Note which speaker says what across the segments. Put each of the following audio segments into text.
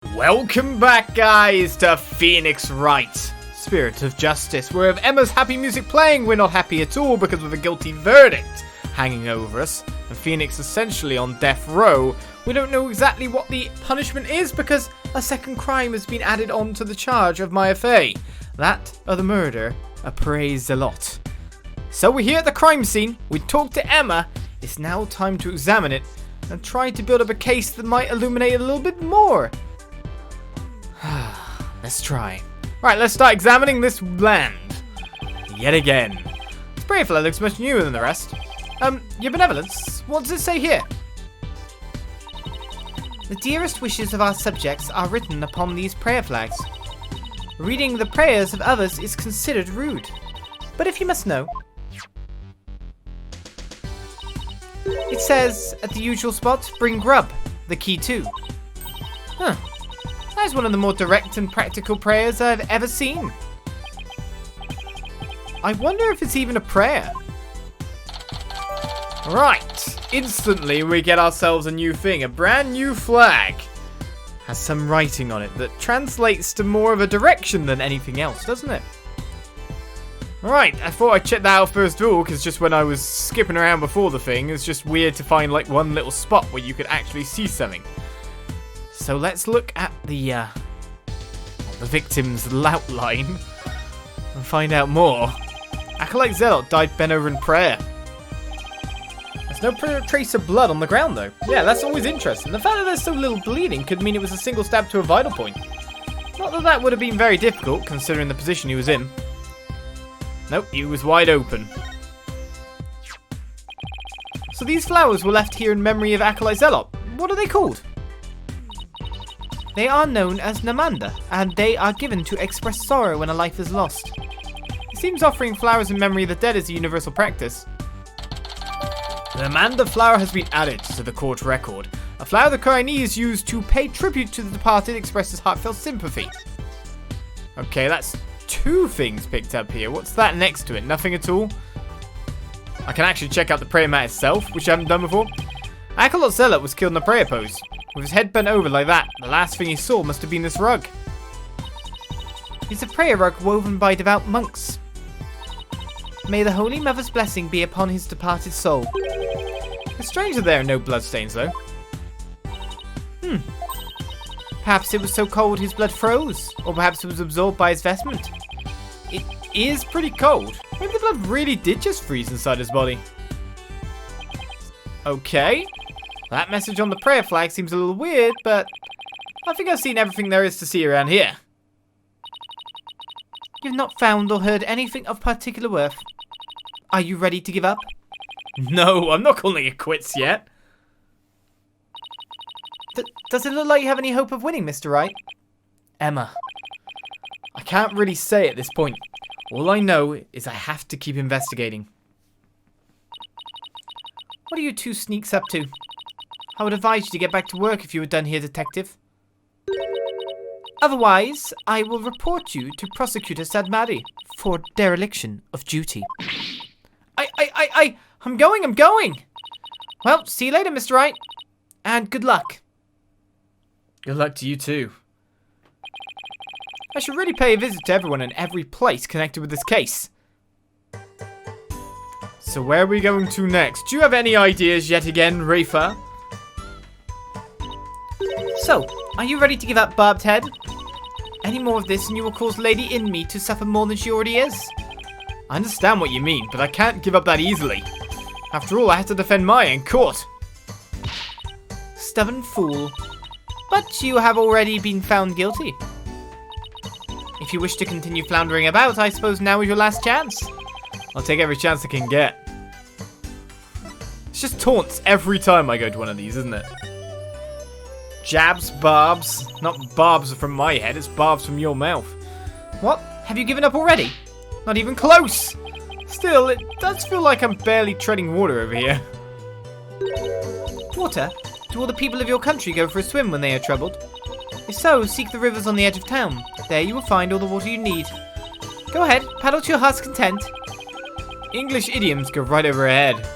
Speaker 1: Welcome back, guys, to Phoenix Wright, Spirit of Justice, where with Emma's happy music playing, we're not happy at all because of a guilty verdict hanging over us, and Phoenix essentially on death row. We don't know exactly what the punishment is because a second crime has been added on to the charge of Maya Fey, that of the murder of Puhray Zeh'lot. So we're here at the crime scene, we talked to Emma, it's now time to examine it and try to build up a case that might illuminate it a little bit more. Let's try. Right, let's start examining this land. Yet again. This prayer flag looks much newer than the rest. Your benevolence, what does it say here? The dearest wishes of our subjects are written upon these prayer flags. Reading the prayers of others is considered rude. But if you must know, it says at the usual spot, bring grub, the key too. Huh. That is one of the more direct and practical prayers I've ever seen. I wonder if it's even a prayer. Right, instantly we get ourselves a new thing, a brand new flag. Has some writing on it that translates to more of a direction than anything else, doesn't it? Right, I thought I'd check that out first of all, because just when I was skipping around before the thing, it's just weird to find like one little spot where you could actually see something. So let's look at the victim's outline and find out more. Acolyte Zeh'lot died bent over in prayer. There's no trace of blood on the ground though. Yeah, that's always interesting. The fact that there's so little bleeding could mean it was a single stab to a vital point. Not that that would have been very difficult considering the position he was in. Nope, he was wide open. So these flowers were left here in memory of Acolyte Zeh'lot. What are they called? They are known as Namanda, and they are given to express sorrow when a life is lost. It seems offering flowers in memory of the dead is a universal practice. The Namanda flower has been added to the court record. A flower the Khura'in used to pay tribute to the departed expresses heartfelt sympathy. Okay, that's two things picked up here. What's that next to it? Nothing at all? I can actually check out the prayer mat itself, which I haven't done before. Acolyte Zeh'lot was killed in a prayer pose. With his head bent over like that, the last thing he saw must have been this rug. It's a prayer rug woven by devout monks. May the Holy Mother's blessing be upon his departed soul. It's strange that there are no bloodstains though. Perhaps it was so cold his blood froze, or perhaps it was absorbed by his vestment. It is pretty cold. Maybe the blood really did just freeze inside his body. Okay. That message on the prayer flag seems a little weird, but I think I've seen everything there is to see around here. You've not found or heard anything of particular worth. Are you ready to give up? No, I'm not calling it quits yet. Does it look like you have any hope of winning, Mr. Wright? Emma. I can't really say at this point. All I know is I have to keep investigating. What are you two sneaks up to? I would advise you to get back to work if you were done here, Detective. Otherwise, I will report you to Prosecutor Sadmari for dereliction of duty. I'm going! Well, see you later, Mr. Wright. And good luck. Good luck to you too. I should really pay a visit to everyone in every place connected with this case. So where are we going to next? Do you have any ideas yet again, Rafa? So, are you ready to give up, Barbed Head? Any more of this and you will cause Lady Inmee to suffer more than she already is. I understand what you mean, but I can't give up that easily. After all, I have to defend Maya in court. Stubborn fool. But you have already been found guilty. If you wish to continue floundering about, I suppose now is your last chance. I'll take every chance I can get. It's just taunts every time I go to one of these, isn't it? Jabs, barbs. Not barbs from my head, it's barbs from your mouth. What? Have you given up already? Not even close! Still, it does feel like I'm barely treading water over here. Water? Do all the people of your country go for a swim when they are troubled? If so, seek the rivers on the edge of town. There you will find all the water you need. Go ahead, paddle to your heart's content. English idioms go right over her head.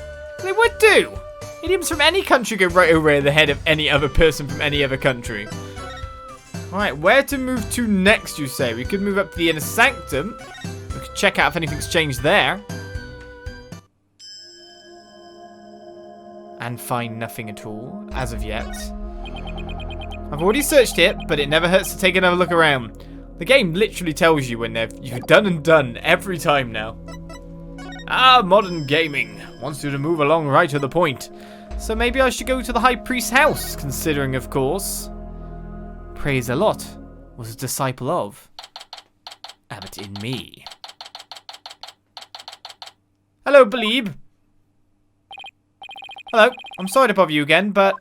Speaker 1: They would do! Idioms from any country go right over the head of any other person from any other country. Alright, where to move to next, you say? We could move up to the inner sanctum. We could check out if anything's changed there. And find nothing at all, as of yet. I've already searched it, but it never hurts to take another look around. The game literally tells you when you've done and done every time now. Ah, modern gaming wants you to move along right to the point. So maybe I should go to the High Priest's house, considering, of course, Puhray Zeh'lot was a disciple of Abbot Inmee. Hello, Beh'leeb. Hello, I'm sorry to bother you again, but...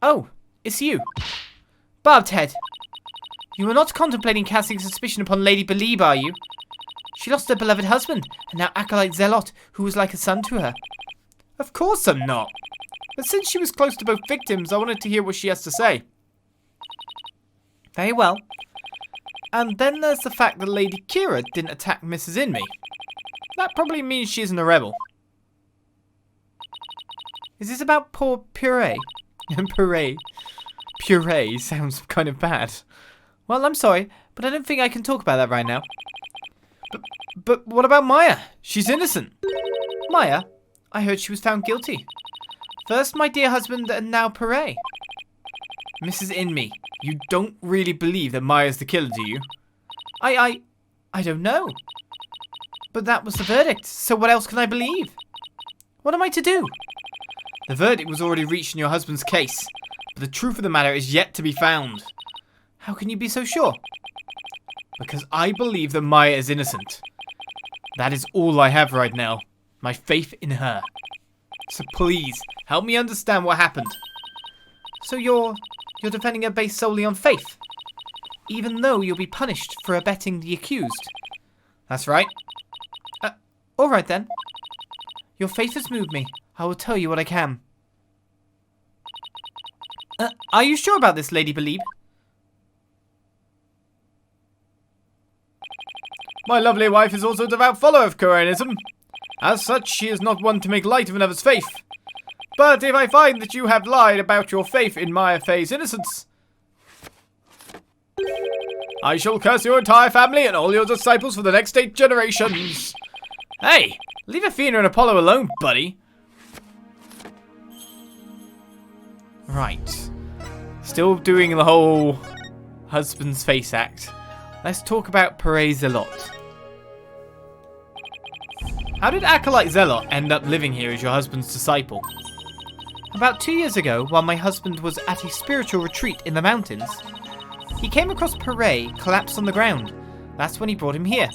Speaker 1: Oh, it's you. Barbed head. You are not contemplating casting suspicion upon Lady Beh'leeb, are you? She lost her beloved husband, and now Acolyte Zeh'lot, who was like a son to her. Of course I'm not. But since she was close to both victims, I wanted to hear what she has to say. Very well. And then there's the fact that Lady Kee'ra didn't attack Mrs. Inmee. That probably means she isn't a rebel. Is this about poor Puhray? Puhray sounds kind of bad. Well, I'm sorry, but I don't think I can talk about that right now. But what about Maya? She's innocent. Maya? I heard she was found guilty. First my dear husband and now Puhray. Mrs. Inmee, you don't really believe that Maya's the killer, do you? I don't know. But that was the verdict, so what else can I believe? What am I to do? The verdict was already reached in your husband's case, but the truth of the matter is yet to be found. How can you be so sure? Because I believe that Maya is innocent. That is all I have right now. My faith in her. So please, help me understand what happened. So you're defending her based solely on faith? Even though you'll be punished for abetting the accused? That's right. Alright then. Your faith has moved me. I will tell you what I can. Are you sure about this, Lady Beh'leeb? My lovely wife is also a devout follower of Khura'ism. As such, she is not one to make light of another's faith. But if I find that you have lied about your faith in Maya Fey's innocence, I shall curse your entire family and all your disciples for the next 8 generations. Hey, leave Athena and Apollo alone, buddy. Right. Still doing the whole husband's face act. Let's talk about Puhray Zeh'lot. How did Acolyte Zeh'lot end up living here as your husband's disciple? About 2 years ago, while my husband was at a spiritual retreat in the mountains, he came across Puhray collapsed on the ground. That's when he brought him here.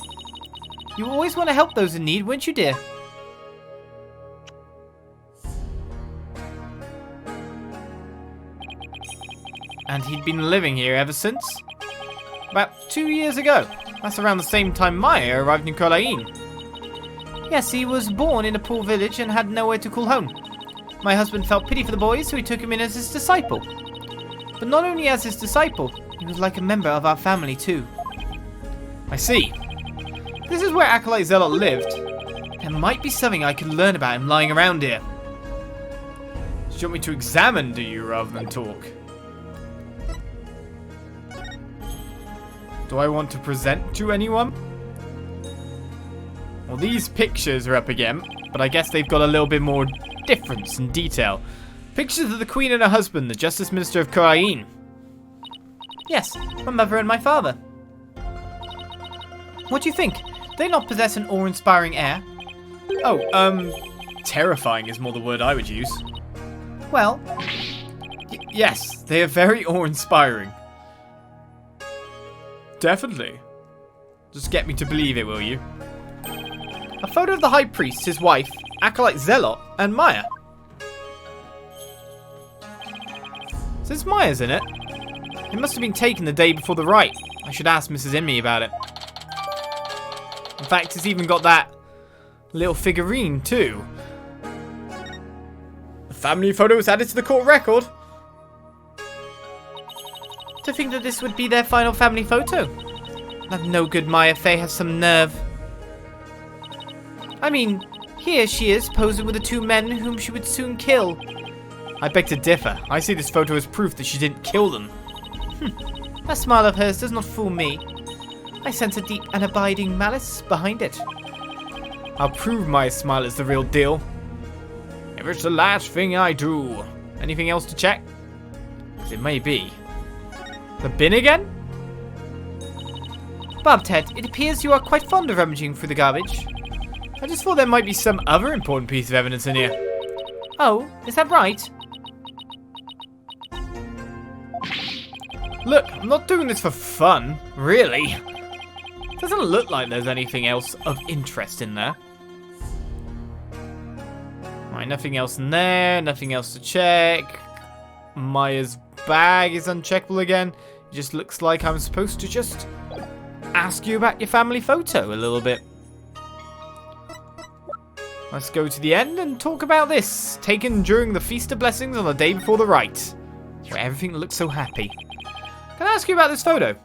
Speaker 1: You always want to help those in need, wouldn't you, dear? And he'd been living here ever since? About 2 years ago. That's around the same time Maya arrived in Khura'in. Yes, he was born in a poor village and had nowhere to call home. My husband felt pity for the boy, so he took him in as his disciple. But not only as his disciple, he was like a member of our family too. I see. This is where Acolyte Zeh'lot lived. There might be something I could learn about him lying around here. Do you want me to examine, do you, rather than talk? Do I want to present to anyone? Well, these pictures are up again, but I guess they've got a little bit more difference and detail. Pictures of the Queen and her husband, the Justice Minister of Khura'in. Yes, my mother and my father. What do you think? Do they not possess an awe-inspiring air? Oh, terrifying is more the word I would use. Well, yes, they are very awe-inspiring. Definitely. Just get me to believe it, will you? A photo of the High Priest, his wife, Acolyte Zeh'lot, and Maya. Since Maya's in it, it must have been taken the day before the rite. I should ask Mrs. Inmee about it. In fact, it's even got that little figurine too. The family photo was added to the court record. To think that this would be their final family photo. That no good Maya Fey has some nerve. I mean, here she is posing with the 2 men whom she would soon kill. I beg to differ. I see this photo as proof that she didn't kill them.
Speaker 2: That smile of hers does not fool me. I sense a deep and abiding malice behind it.
Speaker 1: I'll prove my smile is the real deal. If it's the last thing I do. Anything else to check? Because it may be. The bin again?
Speaker 2: Bobtail, it appears you are quite fond of rummaging through the garbage.
Speaker 1: I just thought there might be some other important piece of evidence in here.
Speaker 2: Oh, is that right?
Speaker 1: Look, I'm not doing this for fun, really. Doesn't look like there's anything else of interest in there. Alright, nothing else in there, nothing else to check. Maya's bag is uncheckable again. It just looks like I'm supposed to just ask you about your family photo a little bit. Let's go to the end and talk about this. Taken during the Feast of Blessings on the day before the rite. Where everything looks so happy. Can I ask you about this photo?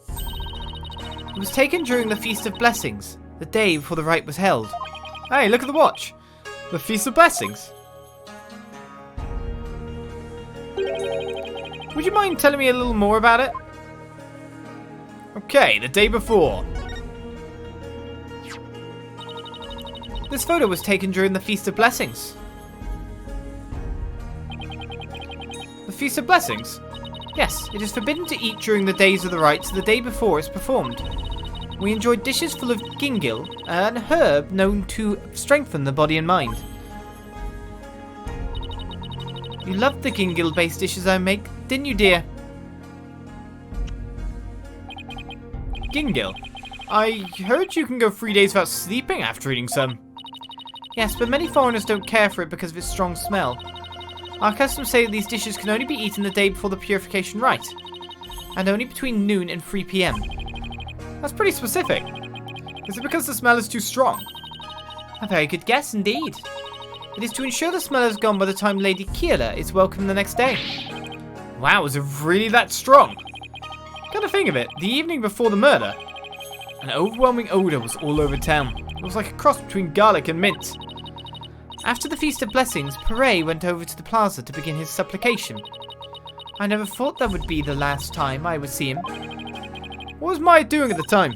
Speaker 2: It was taken during the Feast of Blessings, the day before the rite was held.
Speaker 1: Hey, look at the watch. The Feast of Blessings. Would you mind telling me a little more about it? Okay, the day before.
Speaker 2: This photo was taken during the Feast of Blessings.
Speaker 1: The Feast of Blessings?
Speaker 2: Yes, it is forbidden to eat during the days of the rites the day before it's performed. We enjoyed dishes full of gingil, an herb known to strengthen the body and mind. You loved the gingil-based dishes I make, didn't you, dear?
Speaker 1: Gingil? I heard you can go 3 days without sleeping after eating some.
Speaker 2: Yes, but many foreigners don't care for it because of its strong smell. Our customs say that these dishes can only be eaten the day before the purification rite, and only between noon and 3 p.m.
Speaker 1: That's pretty specific. Is it because the smell is too strong?
Speaker 2: A very good guess indeed. It is to ensure the smell is gone by the time Lady Kee'ra is welcome the next day.
Speaker 1: Wow, is it really that strong? Come to think of it, the evening before the murder, an overwhelming odor was all over town. It was like a cross between garlic and mint.
Speaker 2: After the Feast of Blessings, Puhray went over to the plaza to begin his supplication. I never thought that would be the last time I would see him.
Speaker 1: What was Maya doing at the time?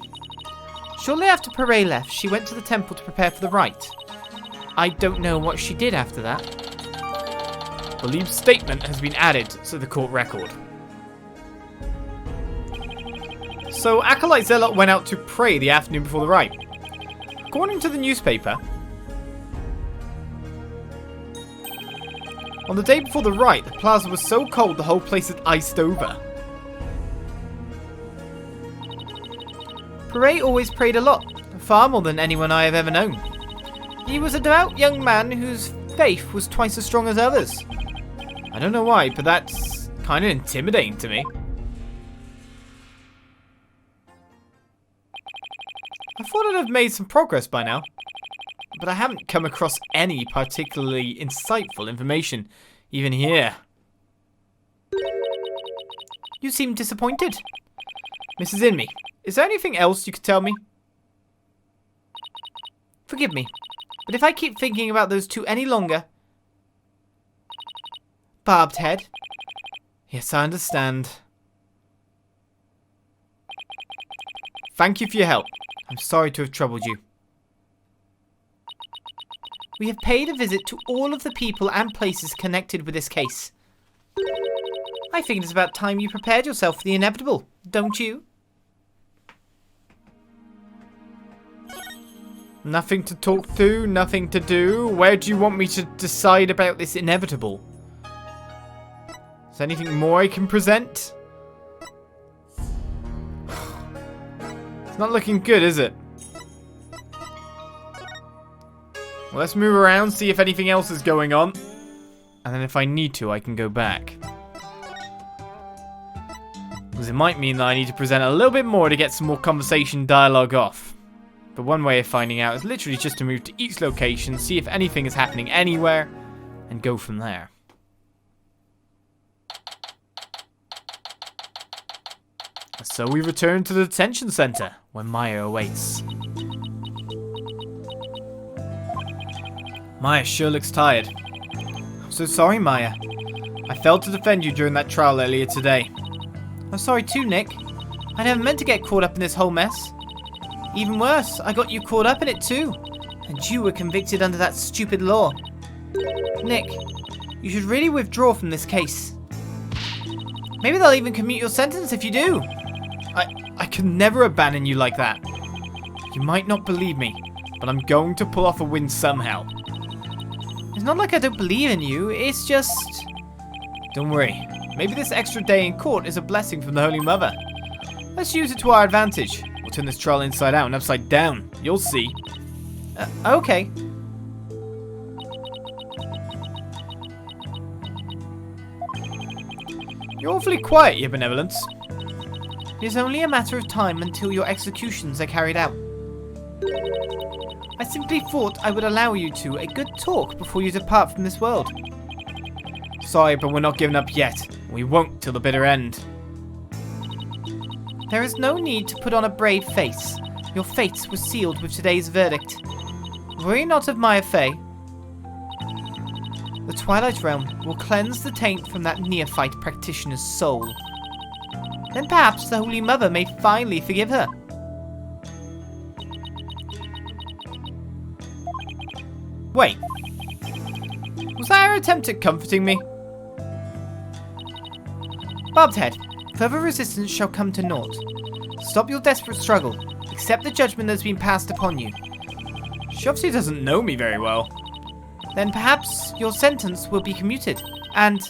Speaker 2: Shortly after Puhray left, she went to the temple to prepare for the rite. I don't know what she did after that.
Speaker 1: Beh'leeb's statement has been added to the court record. So, Acolyte Zeh'lot went out to pray the afternoon before the rite. According to the newspaper, on the day before the rite, the plaza was so cold the whole place had iced over.
Speaker 2: Puhray always prayed a lot, far more than anyone I have ever known. He was a devout young man whose faith was twice as strong as others.
Speaker 1: I don't know why, but that's kind of intimidating to me. I thought I'd have made some progress by now, but I haven't come across any particularly insightful information, even here.
Speaker 2: You seem disappointed.
Speaker 1: Mrs. Inmee, is there anything else you could tell me?
Speaker 2: Forgive me, but if I keep thinking about those two any longer... Barbed head.
Speaker 1: Yes, I understand. Thank you for your help. I'm sorry to have troubled you.
Speaker 2: We have paid a visit to all of the people and places connected with this case. I think it is about time you prepared yourself for the inevitable, don't you?
Speaker 1: Nothing to talk to, nothing to do. Where do you want me to decide about this inevitable? Is there anything more I can present? It's not looking good, is it? Well, let's move around, see if anything else is going on. And then if I need to, I can go back. Because it might mean that I need to present a little bit more to get some more conversation dialogue off. But one way of finding out is literally just to move to each location, see if anything is happening anywhere, and go from there. So we return to the detention center, where Maya awaits. Maya sure looks tired. I'm so sorry, Maya. I failed to defend you during that trial earlier today. I'm sorry too, Nick. I never meant to get caught up in this whole mess. Even worse, I got you caught up in it too. And you were convicted under that stupid law. Nick, you should really withdraw from this case. Maybe they'll even commute your sentence if you do. I could never abandon you like that. You might not believe me, but I'm going to pull off a win somehow. It's not like I don't believe in you, it's just... Don't worry. Maybe this extra day in court is a blessing from the Holy Mother. Let's use it to our advantage. We'll turn this trial inside out and upside down. You'll see. Okay. You're awfully quiet, Your Benevolence. It is only a matter of time until your executions are carried out. I simply thought I would allow you two a good talk before you depart from this world. Sorry, but we're not giving up yet. We won't till the bitter end. There is no need to put on a brave face. Your fates were sealed with today's verdict. Were you not of Maya Fey? The Twilight Realm will cleanse the taint from that neophyte practitioner's soul. Then perhaps the Holy Mother may finally forgive her. Wait. Was that her attempt at comforting me? Barbed Head, further resistance shall come to naught. Stop your desperate struggle. Accept the judgment that has been passed upon you. She obviously doesn't know me very well. Then perhaps your sentence will be commuted. And...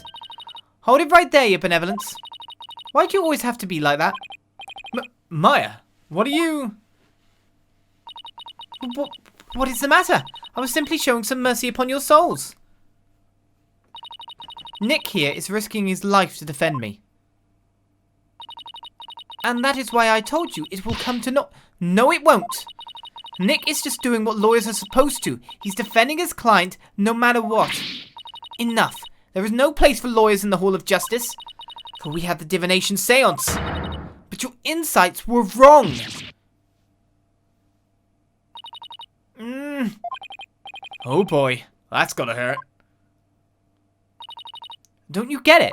Speaker 1: Hold it right there, Your Benevolence. Why do you always have to be like that? Maya, what are you... What is the matter? I was simply showing some mercy upon your souls. Nick here is risking his life to defend me. And that is why I told you it will come to no... No, it won't. Nick is just doing what lawyers are supposed to. He's defending his client no matter what. Enough. There is no place for lawyers in the Hall of Justice. For we have the divination seance. But your insights were wrong. Oh boy, that's gotta hurt. Don't you get it?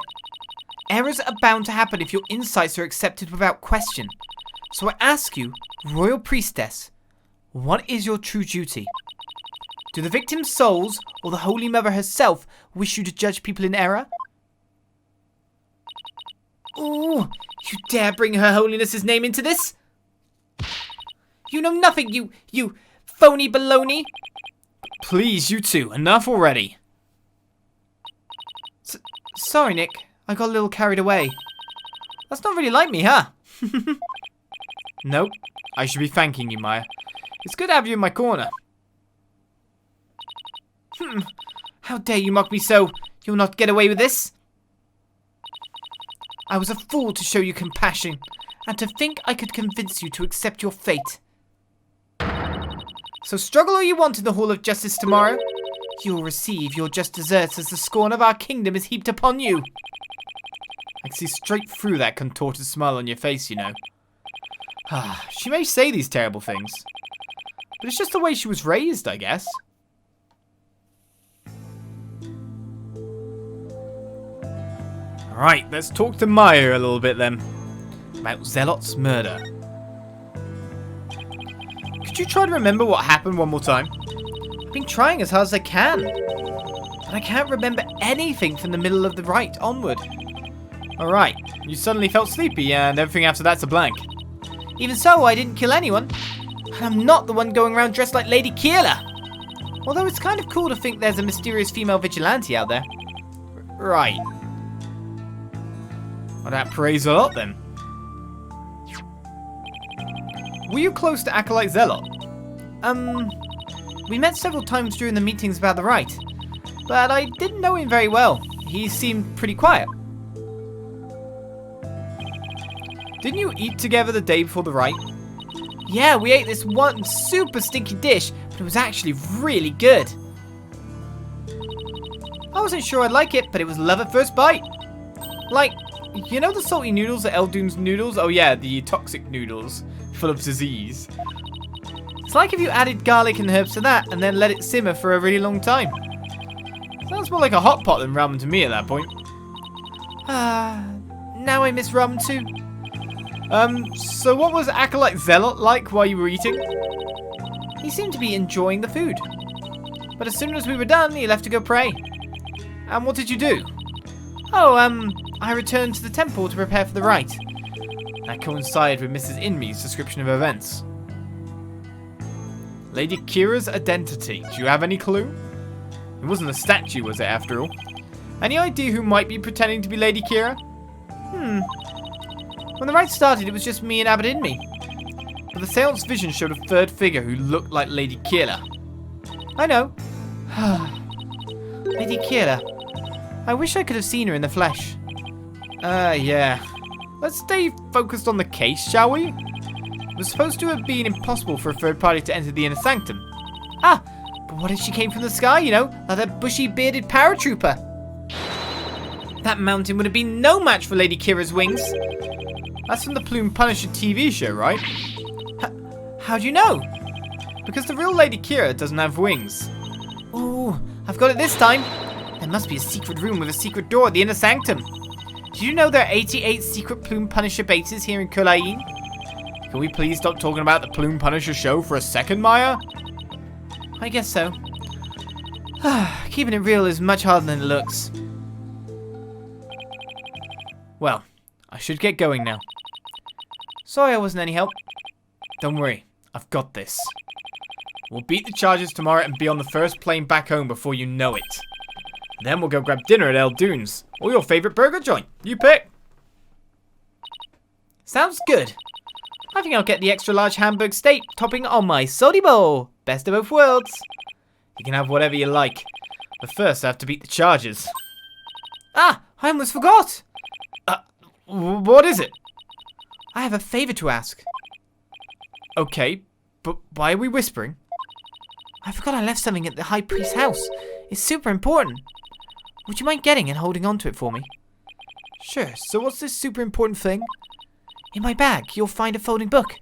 Speaker 1: Errors are bound to happen if your insights are accepted without question. So I ask you, Royal Priestess, what is your true duty? Do the victims' souls or the Holy Mother herself wish you to judge people in error? Ooh, you dare bring Her Holiness's name into this? You know nothing, you phony baloney. Please, you two, enough already. Sorry, Nick. I got a little carried away. That's not really like me, huh? Nope. I should be thanking you, Maya. It's good to have you in my corner. How dare you mock me so? You'll not get away with this. I was a fool to show you compassion, and to think I could convince you to accept your fate. So struggle all you want in the Hall of Justice tomorrow. You'll receive your just deserts as the scorn of our kingdom is heaped upon you. I can see straight through that contorted smile on your face, you know. She may say these terrible things, but it's just the way she was raised, I guess. Alright, let's talk to Maya a little bit then. About Zeh'lot's murder. Could you try to remember what happened one more time? I've been trying as hard as I can, but I can't remember anything from the middle of the rite onward. Alright, you suddenly felt sleepy and everything after that's a blank. Even so, I didn't kill anyone. And I'm not the one going around dressed like Lady Kee'ra. Although it's kind of cool to think there's a mysterious female vigilante out there. Right. What about Puhray Zeh'lot then? Were you close to Acolyte Zeh'lot? We met several times during the meetings about the rite, but I didn't know him very well. He seemed pretty quiet. Didn't you eat together the day before the rite? Yeah, we ate this one super stinky dish, but it was actually really good. I wasn't sure I'd like it, but it was love at first bite. Like, you know the salty noodles at Eldoon's Noodles? Oh yeah, the toxic noodles, full of disease. It's like if you added garlic and herbs to that and then let it simmer for a really long time. Sounds more like a hot pot than ramen to me at that point. Now I miss ramen too. So what was Acolyte Zeh'lot like while you were eating? He seemed to be enjoying the food. But as soon as we were done, he left to go pray. And what did you do? Oh, I returned to the temple to prepare for the rite. That coincided with Mrs. Inmee's description of events. Lady Kee'ra's identity. Do you have any clue? It wasn't a statue, was it, after all? Any idea who might be pretending to be Lady Kee'ra? When the rite started, it was just me and Abbot Inmee. But the seance vision showed a third figure who looked like Lady Kee'ra. I know. Lady Kee'ra. I wish I could have seen her in the flesh. Yeah. Let's stay focused on the case, shall we? It was supposed to have been impossible for a third party to enter the inner sanctum. But what if she came from the sky, you know? Like that bushy, bearded paratrooper? That mountain would have been no match for Lady Kee'ra's wings. That's from the Plume Punisher TV show, right? How do you know? Because the real Lady Kee'ra doesn't have wings. Ooh, I've got it this time. There must be a secret room with a secret door at the inner sanctum. Did you know there are 88 secret Plume Punisher bases here in Khura'in? Can we please stop talking about the Plume Punisher show for a second, Maya? I guess so. Keeping it real is much harder than it looks. Well, I should get going now. Sorry I wasn't any help. Don't worry, I've got this. We'll beat the charges tomorrow and be on the first plane back home before you know it. Then we'll go grab dinner at El Dunes, or your favourite burger joint. You pick. Sounds good. I think I'll get the extra large Hamburg steak topping on my sody bowl. Best of both worlds. You can have whatever you like. But first I have to beat the charges. I almost forgot. What is it? I have a favour to ask. Okay, but why are we whispering? I forgot I left something at the High Priest's house. It's super important. Would you mind getting and holding on to it for me? Sure, so what's this super important thing? In my bag, you'll find a folding book.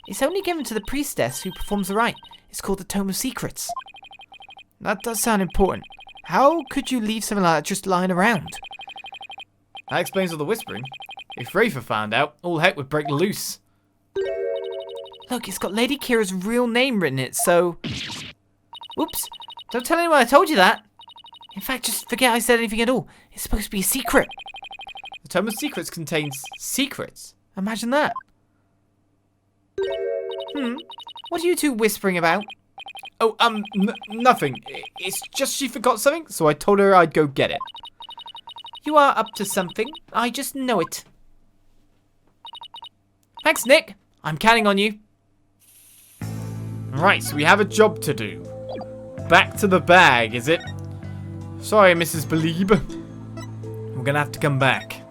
Speaker 1: It's only given to the priestess who performs the rite. It's called the Tome of Secrets. That does sound important. How could you leave something like that just lying around? That explains all the whispering. If Rafa found out, all heck would break loose. Look, it's got Lady Kee'ra's real name written in it, so... Oops, don't tell anyone I told you that. In fact, just forget I said anything at all. It's supposed to be a secret. The Tome of Secrets contains secrets. Imagine that. What are you two whispering about? Oh, nothing. It's just she forgot something, so I told her I'd go get it. You are up to something. I just know it. Thanks, Nick. I'm counting on you. Right, so we have a job to do. Back to the bag, is it? Sorry, Mrs. Beh'leeb. We're gonna have to come back.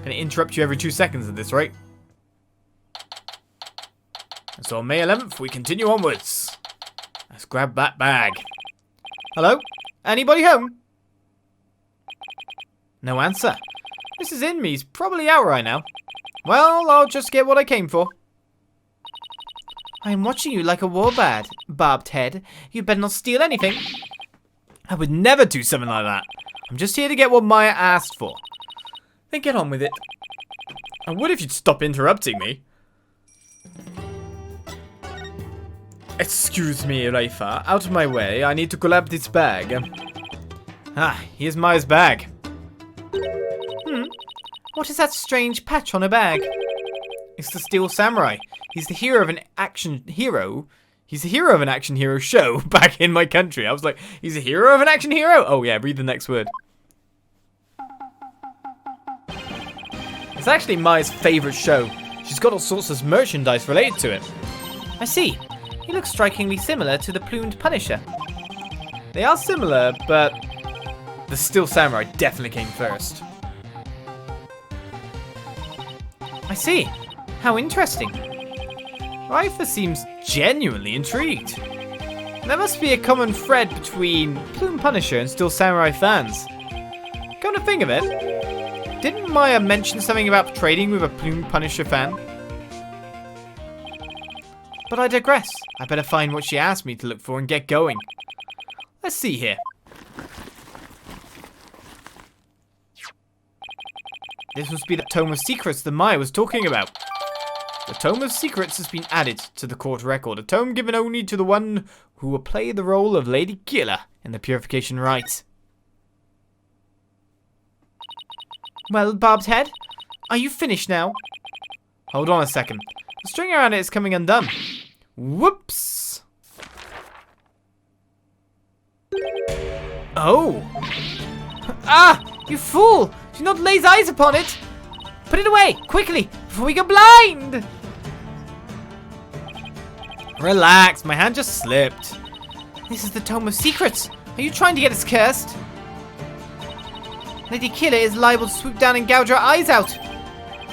Speaker 1: Gonna interrupt you every 2 seconds at this rate. And so on May 11th, we continue onwards. Let's grab that bag. Hello? Anybody home? No answer. Mrs. Inmee's probably out right now. Well, I'll just get what I came for. I am watching you like a warbird, barbed head. You better not steal anything. I would never do something like that. I'm just here to get what Maya asked for. Then get on with it. I would if you'd stop interrupting me. Excuse me, Rafa. Out of my way. I need to grab this bag. Here's Maya's bag. What is that strange patch on her bag? It's the Steel Samurai. He's the hero of an action hero. He's the hero of an action hero show back in my country. I was like, he's a hero of an action hero? Oh yeah, read the next word. It's actually Maya's favourite show. She's got all sorts of merchandise related to it. I see. He looks strikingly similar to the Plumed Punisher. They are similar, but the Steel Samurai definitely came first. I see. How interesting. Rafa seems genuinely intrigued. There must be a common thread between Plume Punisher and Steel Samurai fans. Come to think of it, didn't Maya mention something about trading with a Plume Punisher fan? But I digress. I better find what she asked me to look for and get going. Let's see here. This must be the Tome of Secrets that Maya was talking about. The Tome of Secrets has been added to the court record. A tome given only to the one who will play the role of Lady Kee'ra in the Purification Rite. Well, Barb's head, are you finished now? Hold on a second. The string around it is coming undone. Whoops! Oh! Ah! You fool! Do not lay eyes upon it! Put it away! Quickly! Before we go blind! Relax, my hand just slipped. This is the Tome of Secrets. Are you trying to get us cursed? Lady Kee'ra is liable to swoop down and gouge our eyes out.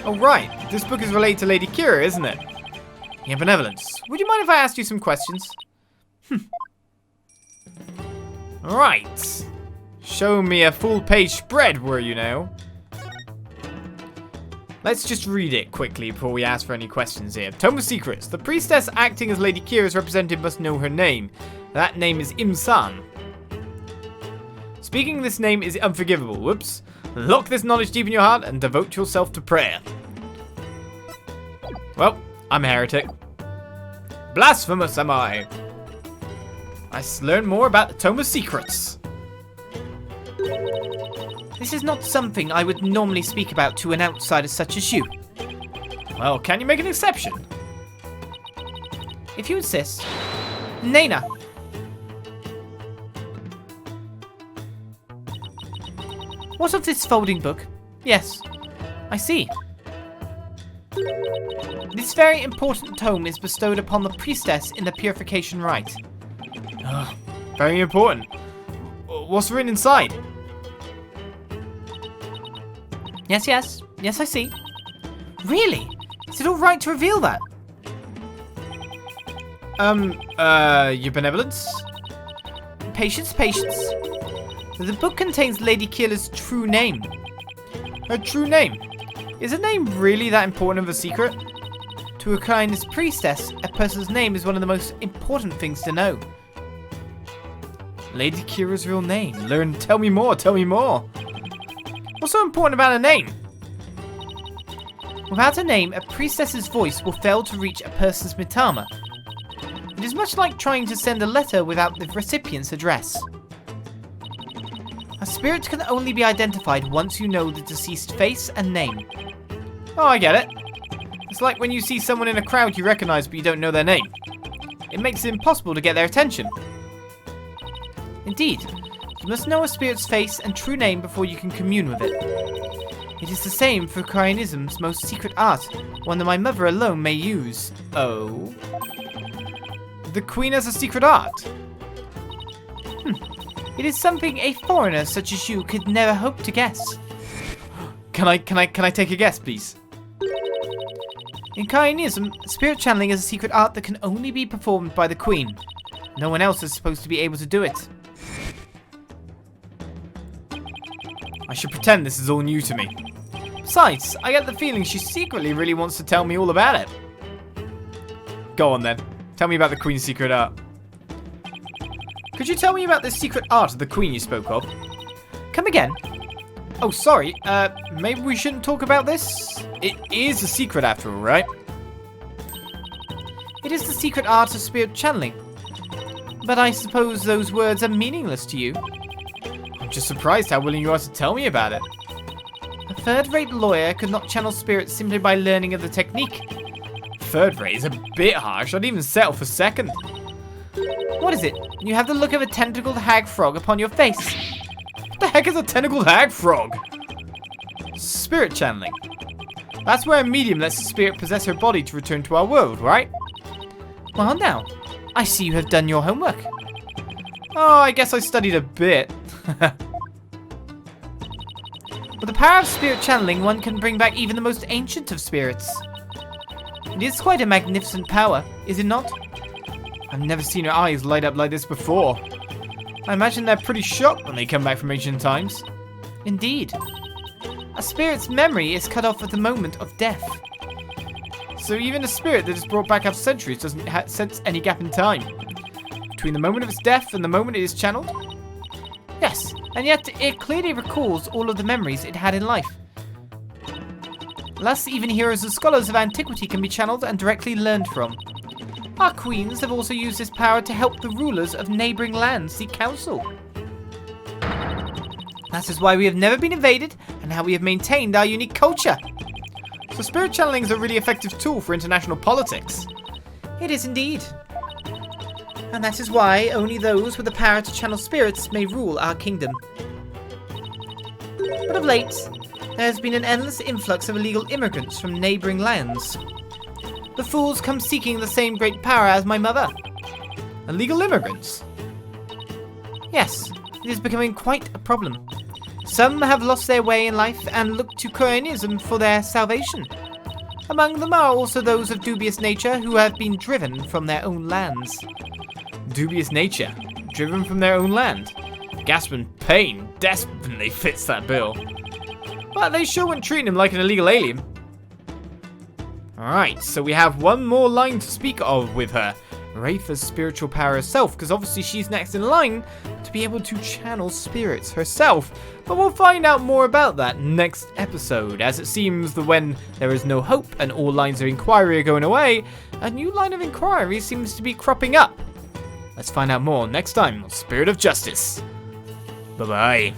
Speaker 1: Oh right, this book is related to Lady Kee'ra, isn't it? Your benevolence. Would you mind if I asked you some questions? Right. Show me a full page spread, were you now? Let's just read it quickly before we ask for any questions here. Tome of Secrets. The priestess acting as Lady Kee'ra's representative must know her name. That name is Imsan. Speaking this name is unforgivable. Whoops. Lock this knowledge deep in your heart and devote yourself to prayer. Well, I'm a heretic. Blasphemous am I. I learn more about the Tome of Secrets. This is not something I would normally speak about to an outsider such as you. Well, can you make an exception? If you insist. Nana. What of this folding book? Yes, I see. This very important tome is bestowed upon the priestess in the Purification Rite. Very important. What's written inside? Yes, I see. Really? Is it all right to reveal that? Your benevolence? Patience. The book contains Lady Kee'ra's true name. Her true name? Is a name really that important of a secret? To a Khura'in's priestess, a person's name is one of the most important things to know. Lady Kee'ra's real name. Tell me more. What's so important about a name? Without a name, a priestess's voice will fail to reach a person's mitama. It is much like trying to send a letter without the recipient's address. A spirit can only be identified once you know the deceased face and name. Oh, I get it. It's like when you see someone in a crowd you recognize but you don't know their name. It makes it impossible to get their attention. Indeed, you must know a spirit's face and true name before you can commune with it. It is the same for Khura'in's most secret art, one that my mother alone may use. Oh? The Queen has a secret art? It is something a foreigner such as you could never hope to guess. Can I take a guess, please? In Khura'in, spirit channeling is a secret art that can only be performed by the Queen. No one else is supposed to be able to do it. I should pretend this is all new to me. Besides, I get the feeling she secretly really wants to tell me all about it. Go on then. Tell me about the Queen's secret art. Could you tell me about the secret art of the Queen you spoke of? Come again? Oh, sorry. Maybe we shouldn't talk about this? It is a secret after all, right? It is the secret art of spirit channeling. But I suppose those words are meaningless to you. I'm just surprised how willing you are to tell me about it. A third-rate lawyer could not channel spirits simply by learning of the technique. Third-rate is a bit harsh. I'd even settle for second. What is it? You have the look of a tentacled hag frog upon your face. What the heck is a tentacled hag frog? Spirit channeling. That's where a medium lets the spirit possess her body to return to our world, right? Well now, I see you have done your homework. Oh, I guess I studied a bit. With the power of spirit channeling, one can bring back even the most ancient of spirits. It is quite a magnificent power, is it not? I've never seen her eyes light up like this before. I imagine they're pretty shocked when they come back from ancient times. Indeed. A spirit's memory is cut off at the moment of death. so even a spirit that is brought back after centuries doesn't sense any gap in time. Between the moment of its death and the moment it is channeled? Yes, and yet it clearly recalls all of the memories it had in life. Thus, even heroes and scholars of antiquity can be channeled and directly learned from. Our queens have also used this power to help the rulers of neighbouring lands seek counsel. That is why we have never been invaded and how we have maintained our unique culture. So spirit channeling is a really effective tool for international politics. It is indeed. And that is why only those with the power to channel spirits may rule our kingdom. But of late, there has been an endless influx of illegal immigrants from neighbouring lands. The fools come seeking the same great power as my mother. Illegal immigrants? Yes, it is becoming quite a problem. Some have lost their way in life and look to Khura'ism for their salvation. Among them are also those of dubious nature who have been driven from their own lands. Dubious nature? Driven from their own land? Gasp and pain definitely fits that bill. But they sure weren't treating him like an illegal alien. Alright, so we have one more line to speak of with her. Wraitha's spiritual power herself, because obviously she's next in line to be able to channel spirits herself. But we'll find out more about that next episode, as it seems that when there is no hope and all lines of inquiry are going away, a new line of inquiry seems to be cropping up. Let's find out more next time on Spirit of Justice. Bye-bye.